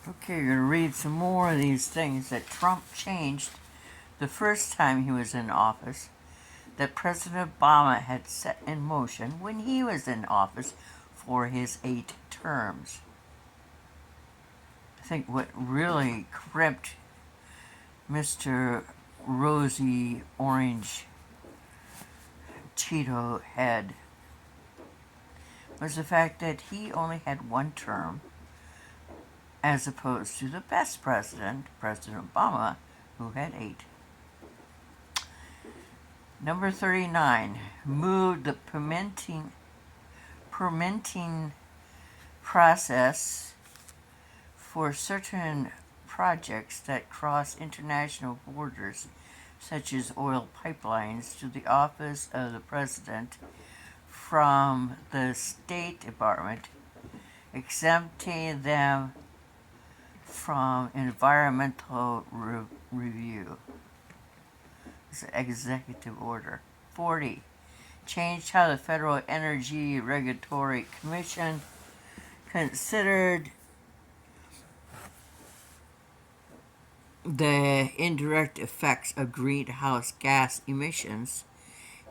Okay, you're going to read some more of these things that Trump changed the first time he was in office, that President Obama had set in motion when he was in office for his 8 terms. I think what really crimped Mr. Rosy Orange Cheeto head was the fact that he only had 1 term, as opposed to the best president, President Obama, who had 8. Number 39, moved the permitting process for certain projects that cross international borders, such as oil pipelines, to the office of the president from the State Department, exempting them from environmental review. It's an executive order. 40. Changed how the Federal Energy Regulatory Commission considered the indirect effects of greenhouse gas emissions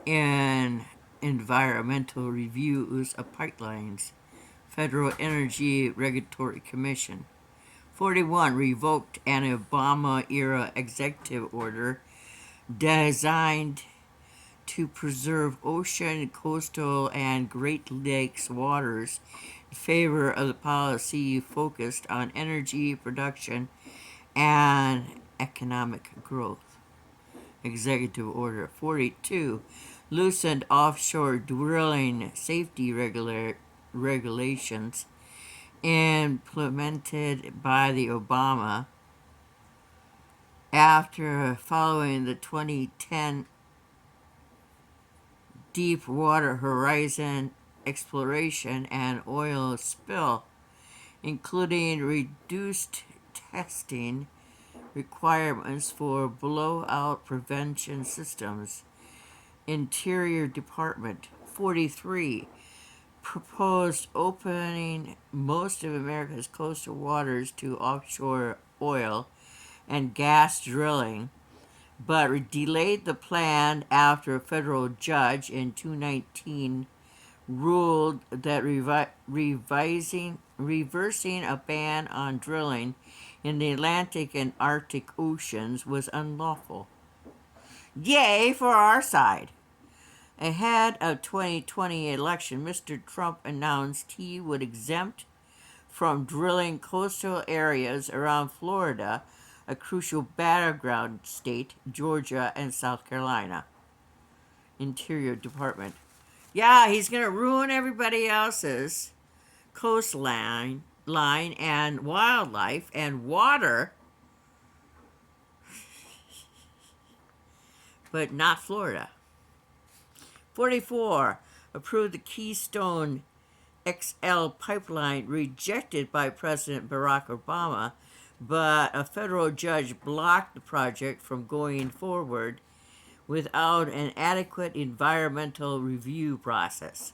in environmental reviews of pipelines. Federal Energy Regulatory Commission. 41. Revoked an Obama-era executive order designed to preserve ocean, coastal, and Great Lakes waters in favor of the policy focused on energy production and economic growth. Executive Order. 42. Loosened offshore drilling safety regulations implemented by the Obama after following the 2010 Deepwater Horizon exploration and oil spill, including reduced testing requirements for blowout prevention systems. Interior Department. 43. Proposed opening most of America's coastal waters to offshore oil and gas drilling, but delayed the plan after a federal judge in 2019 ruled that reversing a ban on drilling in the Atlantic and Arctic Oceans was unlawful. Yay for our side! Ahead of 2020 election, Mr. Trump announced he would exempt from drilling coastal areas around Florida, a crucial battleground state, Georgia, and South Carolina. Interior Department. Yeah, he's going to ruin everybody else's coastline and wildlife and water, but not Florida. 44. Approved the Keystone XL pipeline, rejected by President Barack Obama, but a federal judge blocked the project from going forward without an adequate environmental review process.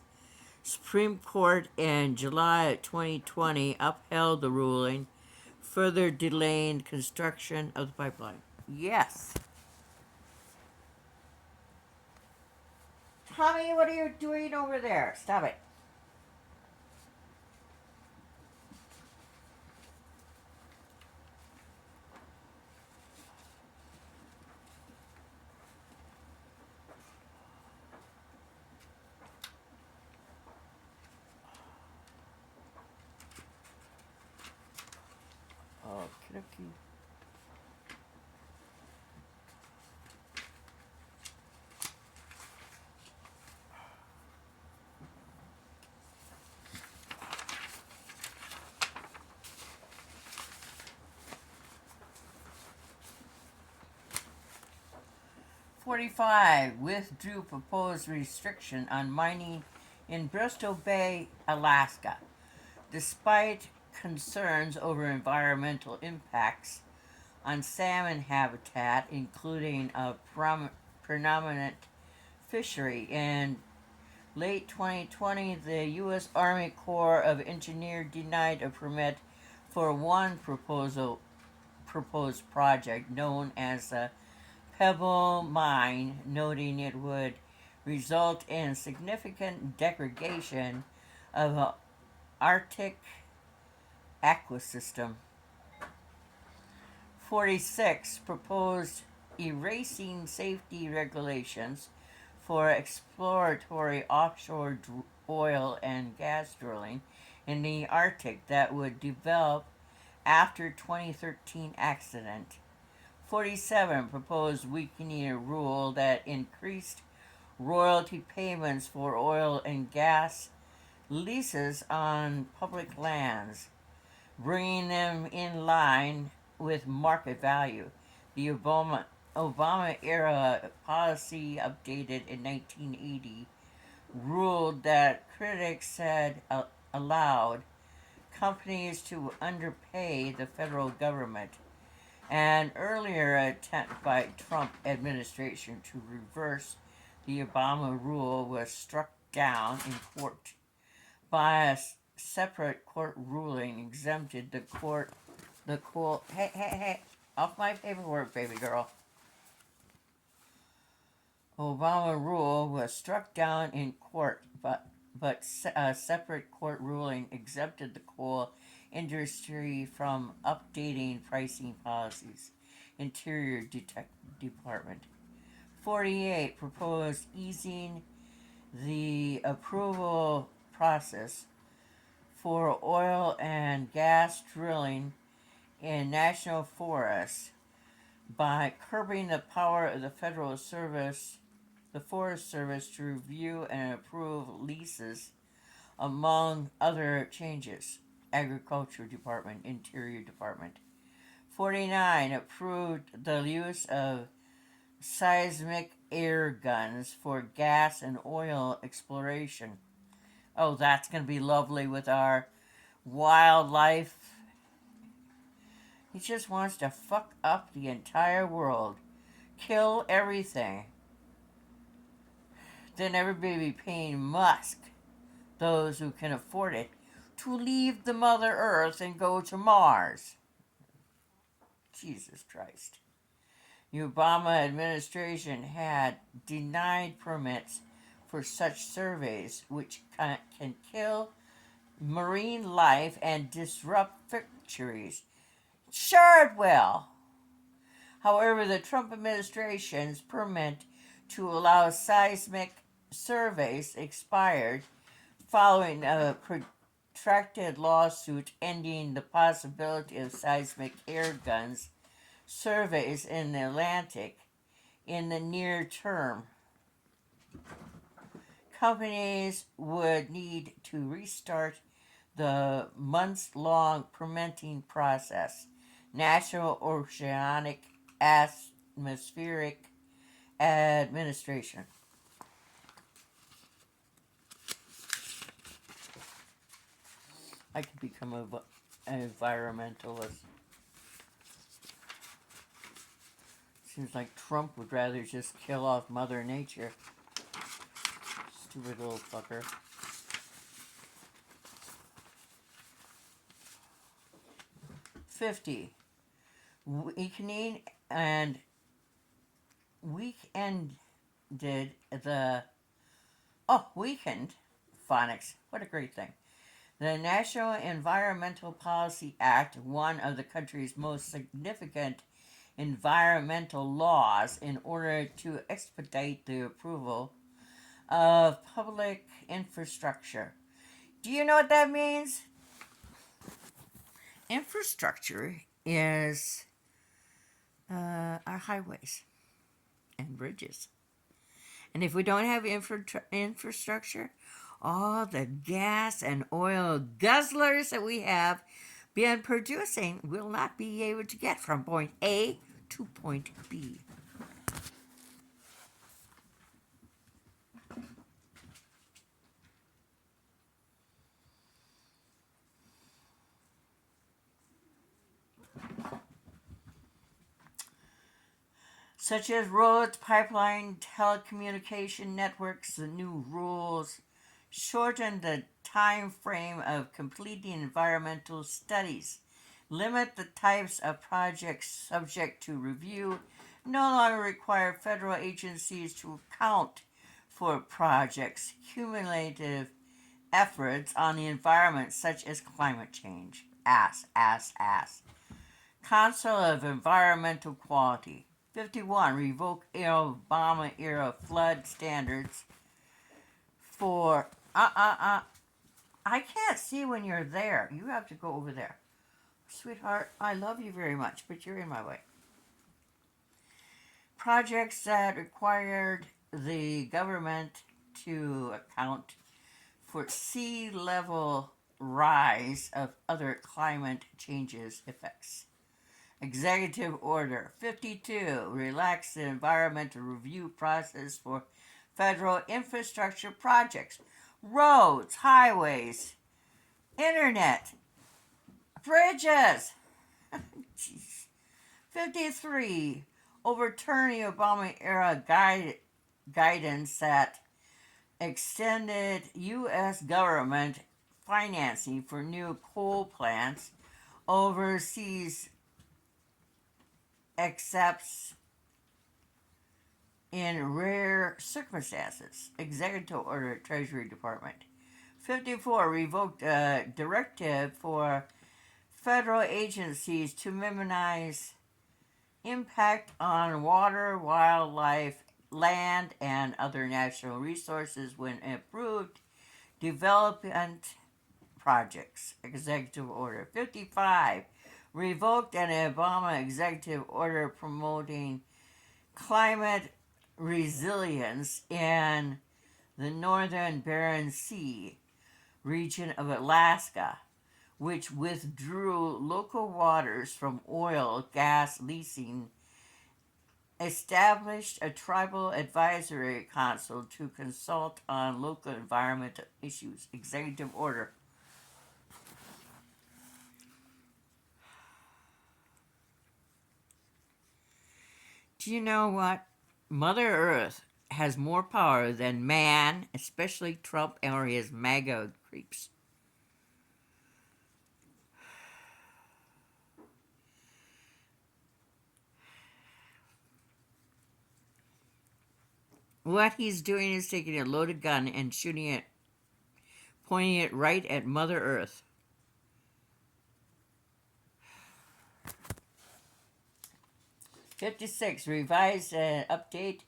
Supreme Court in July 2020 upheld the ruling, further delaying construction of the pipeline. Yes. Tommy, what are you doing over there? Stop it. Okie dokie. '45 withdrew proposed restriction on mining in Bristol Bay, Alaska, despite concerns over environmental impacts on salmon habitat, including a predominant fishery. In late 2020, the U.S. Army Corps of Engineers denied a permit for one proposed project known as the Pebble Mine, noting it would result in significant degradation of the Arctic ecosystem. 46 proposed erasing safety regulations for exploratory offshore oil and gas drilling in the Arctic that would develop after 2013 accident. 47 proposed weakening a rule that increased royalty payments for oil and gas leases on public lands, bringing them in line with market value. The Obama era policy, updated in 1980, ruled that critics had allowed companies to underpay the federal government. An earlier attempt by Trump administration to reverse the Obama rule was struck down in court by a separate court ruling exempted the court. Hey, off my paperwork, baby girl. Obama rule was struck down in court, but a separate court ruling exempted the coal industry from updating pricing policies. Interior Department. 48 proposed easing the approval process for oil and gas drilling in national forests by curbing the power of the Forest Service to review and approve leases, among other changes. Agriculture Department, Interior Department. 49 approved the use of seismic air guns for gas and oil exploration. Oh, that's going to be lovely with our wildlife. He just wants to fuck up the entire world. Kill everything. Then everybody be paying Musk, those who can afford it, to leave the Mother Earth and go to Mars. Jesus Christ. The Obama administration had denied permits for such surveys, which can kill marine life and disrupt fisheries. Sure it will. However, the Trump administration's permit to allow seismic surveys expired following a protracted lawsuit ending the possibility of seismic air guns surveys in the Atlantic in the near term. Companies would need to restart the months-long permitting process. National Oceanic Atmospheric Administration. I could become an environmentalist. Seems like Trump would rather just kill off Mother Nature. Stupid little fucker. $50. Weakening and weakened phonics. What a great thing. The National Environmental Policy Act, one of the country's most significant environmental laws, in order to expedite the approval of public infrastructure. Do you know what that means? Infrastructure is our highways and bridges. And if we don't have infrastructure, all the gas and oil guzzlers that we have been producing will not be able to get from point A to point B. Such as roads, pipeline, telecommunication networks, the new rules shorten the time frame of completing environmental studies. limit the types of projects subject to review, no longer require federal agencies to account for projects' cumulative efforts on the environment, such as climate change. Ass. Council of Environmental Quality. 51. Revoke Obama era flood standards for. I can't see when you're there. You have to go over there. Sweetheart, I love you very much, but you're in my way. Projects that required the government to account for sea level rise of other climate changes effects. Executive Order 52. Relax the environmental review process for federal infrastructure projects. Roads, highways, internet, bridges. Jeez. 53. Overturning Obama era guidance that extended U.S. government financing for new coal plants overseas except in rare circumstances. Executive Order, Treasury Department. 54. Revoked a directive for federal agencies to minimize impact on water, wildlife, land, and other natural resources when approved development projects. Executive Order 55. Revoked an Obama executive order promoting climate resilience in the northern Barents Sea region of Alaska, which withdrew local waters from oil gas leasing, established a tribal advisory council to consult on local environmental issues. Executive Order. Do you know what? Mother Earth has more power than man, especially Trump or his MAGA creeps. What he's doing is taking a loaded gun and shooting it, pointing it right at Mother Earth. '56. Revised and update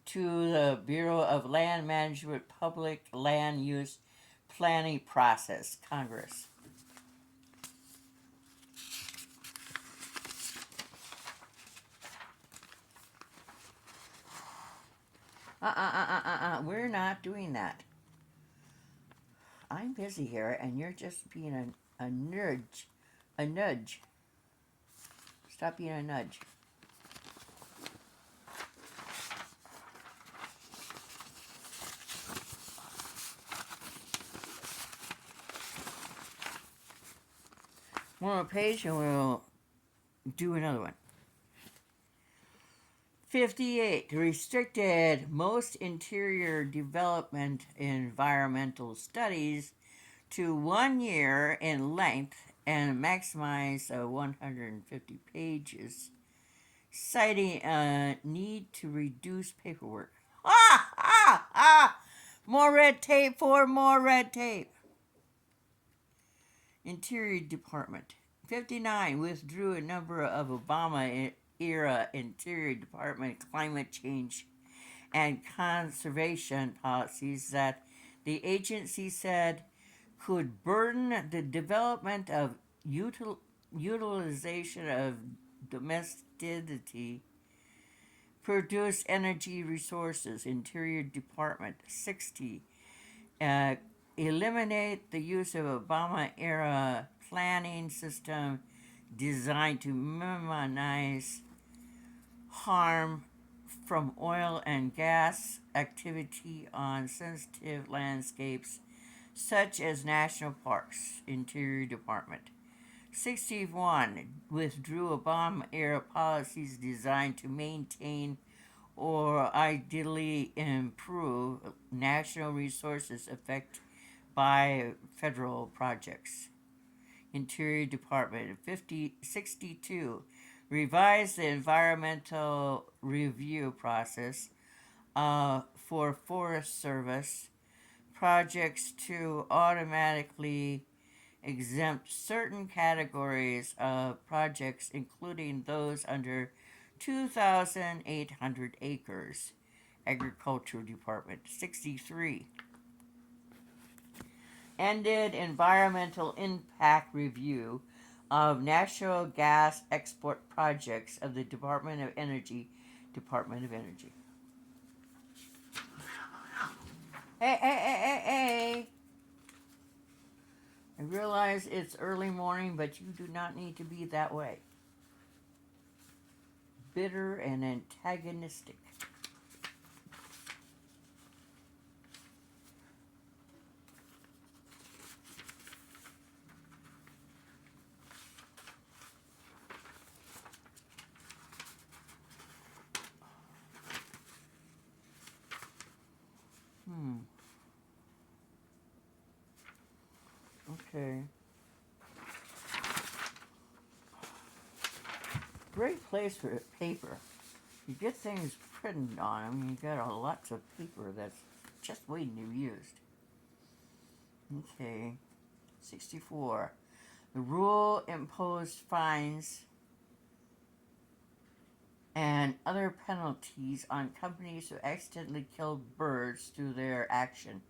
to the Bureau of Land Management Public Land Use Planning Process, Congress. We're not doing that. I'm busy here, and you're just being a nudge. A nudge. Stop being a nudge. One more page, and we'll do another one. 58. Restricted most interior development environmental studies to 1 year in length and maximize 150 pages, citing a need to reduce paperwork. More red tape for more red tape. Interior Department. 59. Withdrew a number of Obama era Interior Department climate change and conservation policies that the agency said could burden the development of utilization of domesticity produce energy resources. Interior Department. 60. Eliminate the use of Obama era planning system designed to minimize harm from oil and gas activity on sensitive landscapes such as national parks. Interior Department. 61. Withdrew Obama era policies designed to maintain or ideally improve national resources affected by federal projects. Interior Department. 62. Revise the environmental review process for Forest Service projects to automatically exempt certain categories of projects, including those under 2,800 acres. Agriculture Department. 63. Ended environmental impact review of natural gas export projects of the Department of Energy. Department of Energy. Hey, hey, hey, hey, hey! I realize it's early morning, but you do not need to be that way. Bitter and antagonistic. Okay. Great place for paper. You get things printed on them. You got lots of paper that's just waiting to be used. Okay. 64. The rule imposed fines and other penalties on companies who accidentally killed birds through their action,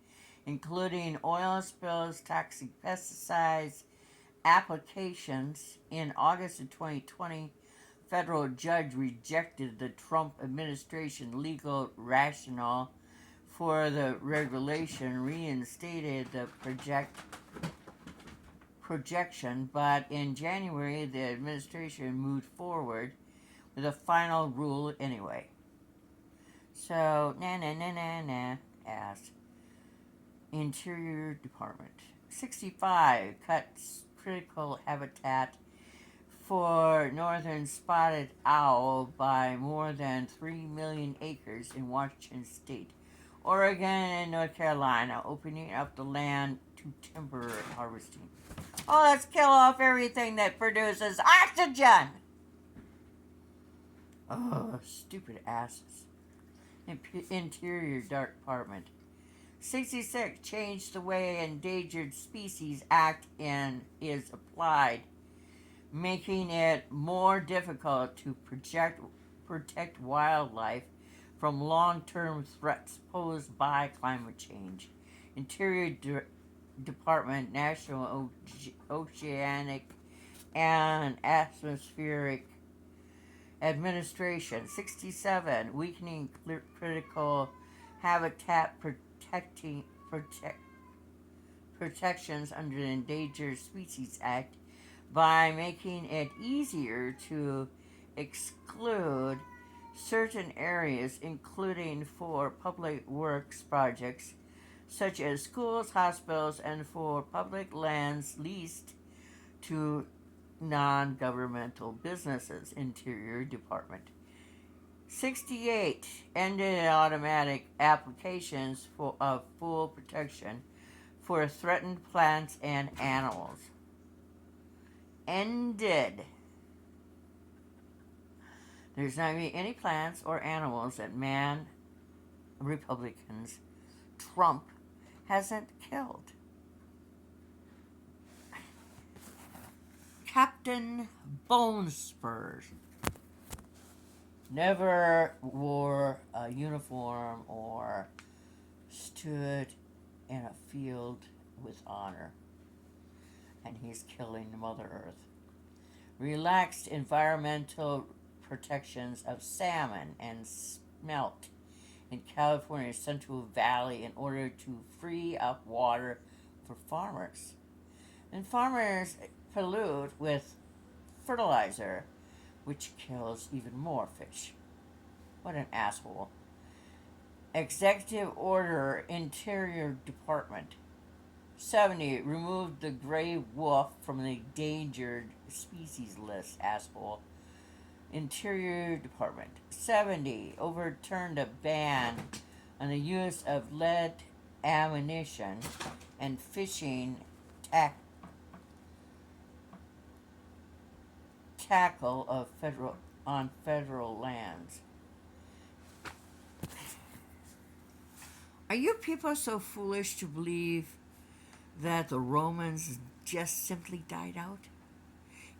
including oil spills, toxic pesticides, applications. In August of 2020, federal judge rejected the Trump administration legal rationale for the regulation, reinstated the projection, but in January the administration moved forward with a final rule anyway. So, ass. Interior Department. 65. Cuts critical habitat for northern spotted owl by more than 3 million acres in Washington State, Oregon, and North Carolina, opening up the land to timber harvesting. Oh, let's kill off everything that produces oxygen! Oh, stupid asses. Interior Department. 66. Change the way Endangered Species Act is applied, making it more difficult to protect wildlife from long-term threats posed by climate change. Interior Department, National Oceanic and Atmospheric Administration. 67. Weakening critical habitat protections under the Endangered Species Act by making it easier to exclude certain areas, including for public works projects such as schools, hospitals, and for public lands leased to non-governmental businesses. Interior Department. 68. Ended automatic applications of full protection for threatened plants and animals. Ended. There's not going to be any plants or animals that Republicans, Trump, hasn't killed. Captain Bonespurs never wore a uniform or stood in a field with honor, and he's killing Mother Earth. Relaxed environmental protections of salmon and smelt in California's Central Valley in order to free up water for farmers. And farmers pollute with fertilizer, which kills even more fish. What an asshole. Executive Order, Interior Department. 70. Removed the gray wolf from the endangered species list, asshole. Interior Department. 70. Overturned a ban on the use of lead ammunition and fishing tackle of on federal lands. Are you people so foolish to believe that the Romans just simply died out?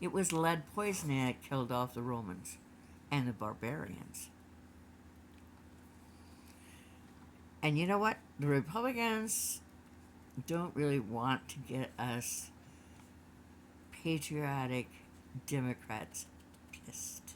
It was lead poisoning that killed off the Romans and the barbarians. And you know what? The Republicans don't really want to get us patriotic Democrats pissed.